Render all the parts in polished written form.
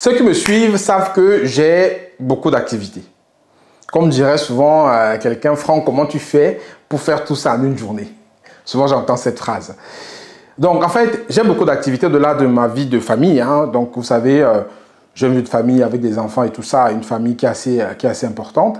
Ceux qui me suivent savent que j'ai beaucoup d'activités. Comme dirait souvent quelqu'un, Franck, comment tu fais pour faire tout ça en une journée? Souvent, j'entends cette phrase. Donc, en fait, j'ai beaucoup d'activités au-delà de ma vie de famille. Donc, vous savez, j'ai une vie de famille avec des enfants et tout ça, une famille qui est assez importante.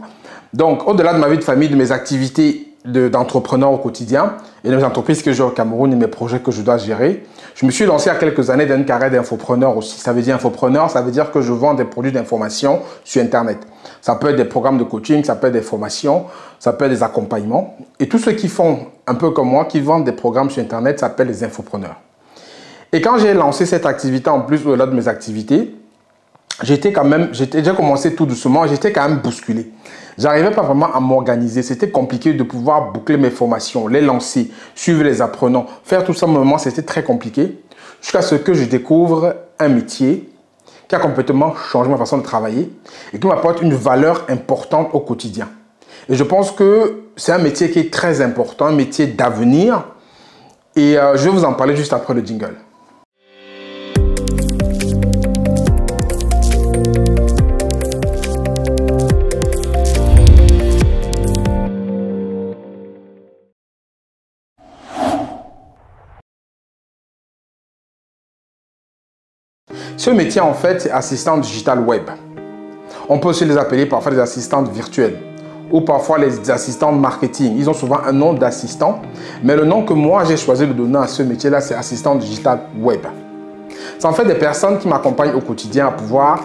Donc, au-delà de ma vie de famille, de mes activités d'entrepreneur au quotidien et de mes entreprises que j'ai au Cameroun et mes projets que je dois gérer, je me suis lancé il y a quelques années dans une carrière d'infopreneur aussi. Ça veut dire infopreneur, ça veut dire que je vends des produits d'information sur Internet. Ça peut être des programmes de coaching, ça peut être des formations, ça peut être des accompagnements. Et tous ceux qui font un peu comme moi, qui vendent des programmes sur Internet, s'appellent les infopreneurs. Et quand j'ai lancé cette activité, en plus au-delà de mes activités, j'ai commencé tout doucement, j'étais quand même bousculé. J'arrivais pas vraiment à m'organiser. C'était compliqué de pouvoir boucler mes formations, les lancer, suivre les apprenants. Faire tout ça, au moment, c'était très compliqué. Jusqu'à ce que je découvre un métier qui a complètement changé ma façon de travailler et qui m'apporte une valeur importante au quotidien. Et je pense que c'est un métier qui est très important, un métier d'avenir. Et je vais vous en parler juste après le jingle. Ce métier, en fait, c'est assistant digital web. On peut aussi les appeler parfois des assistantes virtuelles ou parfois les assistants marketing. Ils ont souvent un nom d'assistant, mais le nom que moi, j'ai choisi de donner à ce métier-là, c'est assistant digital web. C'est en fait des personnes qui m'accompagnent au quotidien à pouvoir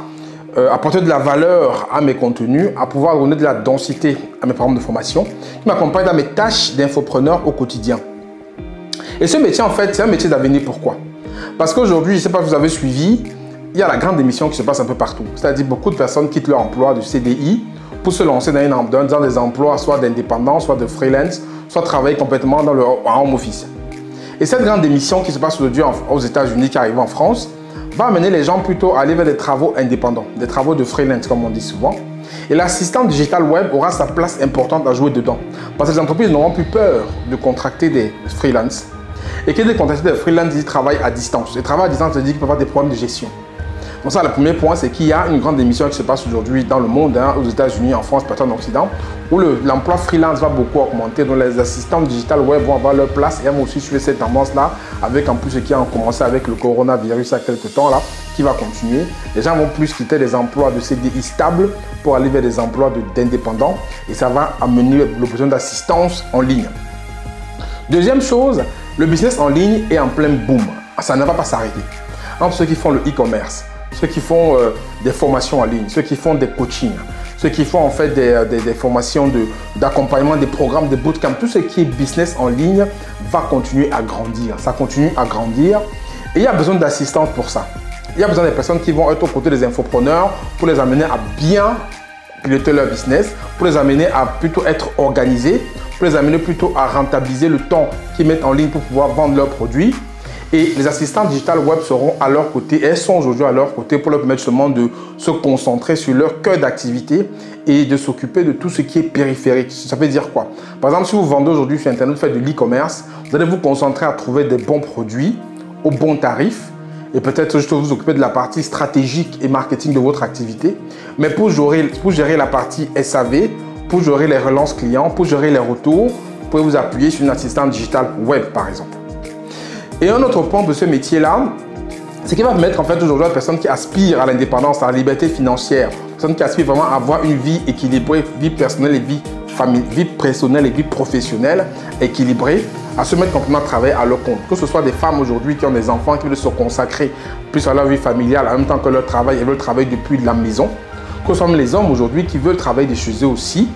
apporter de la valeur à mes contenus, à pouvoir donner de la densité à mes programmes de formation, qui m'accompagnent dans mes tâches d'infopreneur au quotidien. Et ce métier, en fait, c'est un métier d'avenir. Pourquoi? Parce qu'aujourd'hui, je ne sais pas si vous avez suivi, il y a la grande démission qui se passe un peu partout. C'est-à-dire beaucoup de personnes quittent leur emploi de CDI pour se lancer dans des emplois soit d'indépendants, soit de freelance, soit travailler complètement dans le home office. Et cette grande démission qui se passe aujourd'hui aux États-Unis, qui arrive en France, va amener les gens plutôt à aller vers des travaux indépendants, des travaux de freelance comme on dit souvent. Et l'assistant digital web aura sa place importante à jouer dedans. Parce que les entreprises n'auront plus peur de contracter des freelances. Et qui dit contracter des freelances, ils travaillent à distance. Et travail à distance, ça dit qu'il peut y avoir des problèmes de gestion. Donc ça, le premier point, c'est qu'il y a une grande démission qui se passe aujourd'hui dans le monde, aux États-Unis, en France, partout en Occident, où l'emploi freelance va beaucoup augmenter. Donc les assistants digital web vont avoir leur place et vont aussi suivre cette tendance-là, avec en plus ce qui a commencé avec le coronavirus il y a quelques temps là, qui va continuer. Les gens vont plus quitter les emplois de CDI stables pour aller vers des emplois d'indépendants et ça va amener le besoin d'assistance en ligne. Deuxième chose, le business en ligne est en plein boom. Ça ne va pas s'arrêter. Entre ceux qui font le e-commerce, ceux qui font des formations en ligne, ceux qui font des coachings, ceux qui font en fait des formations d'accompagnement, des programmes, des bootcamps, tout ce qui est business en ligne va continuer à grandir. Ça continue à grandir et il y a besoin d'assistance pour ça. Il y a besoin des personnes qui vont être aux côtés des infopreneurs pour les amener à bien piloter leur business, pour les amener à plutôt être organisés, pour les amener plutôt à rentabiliser le temps qu'ils mettent en ligne pour pouvoir vendre leurs produits. Et les assistants digital web seront à leur côté, elles sont aujourd'hui à leur côté pour leur permettre justement de se concentrer sur leur cœur d'activité et de s'occuper de tout ce qui est périphérique. Ça veut dire quoi? Par exemple, si vous vendez aujourd'hui sur Internet, vous faites de l'e-commerce, vous allez vous concentrer à trouver des bons produits au bon tarif et peut-être juste vous occuper de la partie stratégique et marketing de votre activité. Mais pour gérer la partie SAV, pour gérer les relances clients, pour gérer les retours, vous pouvez vous appuyer sur une assistante digital web par exemple. Et un autre point de ce métier-là, c'est qu'il va permettre en fait aujourd'hui à la personne qui aspire à l'indépendance, à la liberté financière, personne qui aspire vraiment à avoir une vie équilibrée, vie personnelle et vie personnelle et vie professionnelle équilibrée, à se mettre complètement à travailler à leur compte. Que ce soit des femmes aujourd'hui qui ont des enfants qui veulent se consacrer plus à leur vie familiale en même temps que leur travail et veulent travailler depuis la maison, que ce soit même les hommes aujourd'hui qui veulent travailler de chez eux aussi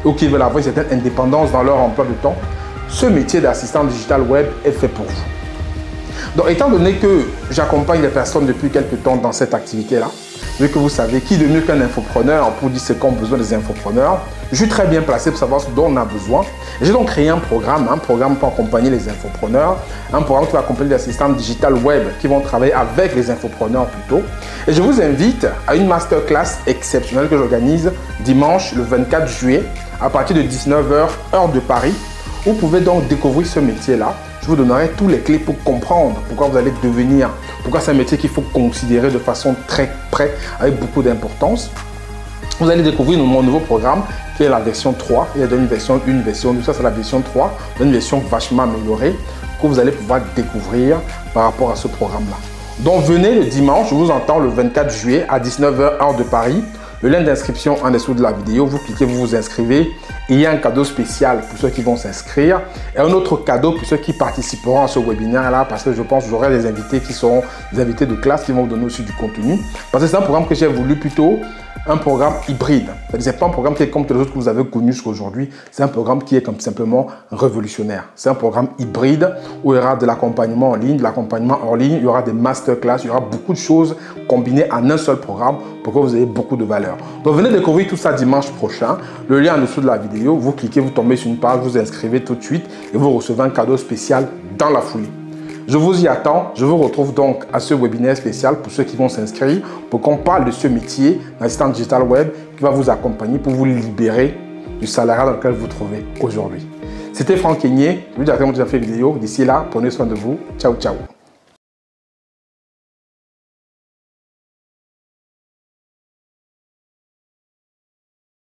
ou qui veulent avoir une certaine indépendance dans leur emploi de temps, ce métier d'assistant digital web est fait pour vous. Donc, étant donné que j'accompagne les personnes depuis quelques temps dans cette activité-là, vu que vous savez qui de mieux qu'un infopreneur pour dire ce qu'ont besoin des infopreneurs, je suis très bien placé pour savoir ce dont on a besoin. J'ai donc créé un programme pour accompagner les infopreneurs, un programme qui va accompagner les assistants digital web qui vont travailler avec les infopreneurs plutôt. Et je vous invite à une masterclass exceptionnelle que j'organise dimanche le 24 juillet à partir de 19h, heure de Paris. Vous pouvez donc découvrir ce métier-là. Je vous donnerai toutes les clés pour comprendre pourquoi vous allez devenir, pourquoi c'est un métier qu'il faut considérer de façon très pratique. prêt avec beaucoup d'importance. Vous allez découvrir mon nouveau programme qui est la version 3. Il y a une version 2, ça c'est la version 3, une version vachement améliorée que vous allez pouvoir découvrir par rapport à ce programme-là. Donc venez le dimanche, je vous entends le 24 juillet à 19 h heure de Paris. Le lien d'inscription en dessous de la vidéo, vous cliquez, vous vous inscrivez. Et il y a un cadeau spécial pour ceux qui vont s'inscrire et un autre cadeau pour ceux qui participeront à ce webinaire-là parce que je pense que j'aurai des invités qui seront des invités de classe qui vont vous donner aussi du contenu. Parce que c'est un programme que j'ai voulu plutôt un programme hybride. Ce n'est pas un programme qui est comme tous les autres que vous avez connus jusqu'aujourd'hui. C'est un programme qui est comme simplement révolutionnaire. C'est un programme hybride où il y aura de l'accompagnement en ligne, il y aura des masterclass, il y aura beaucoup de choses combinées en un seul programme pour que vous ayez beaucoup de valeur. Donc venez découvrir tout ça dimanche prochain. Le lien en dessous de la vidéo, vous cliquez, vous tombez sur une page, vous inscrivez tout de suite et vous recevez un cadeau spécial dans la foulée. Je vous y attends. Je vous retrouve donc à ce webinaire spécial pour ceux qui vont s'inscrire pour qu'on parle de ce métier d'assistant digital web qui va vous accompagner pour vous libérer du salariat dans lequel vous vous trouvez aujourd'hui. C'était Franck Kenyé. Je vous dis à très bientôt dans cette vidéo. D'ici là, prenez soin de vous. Ciao, ciao.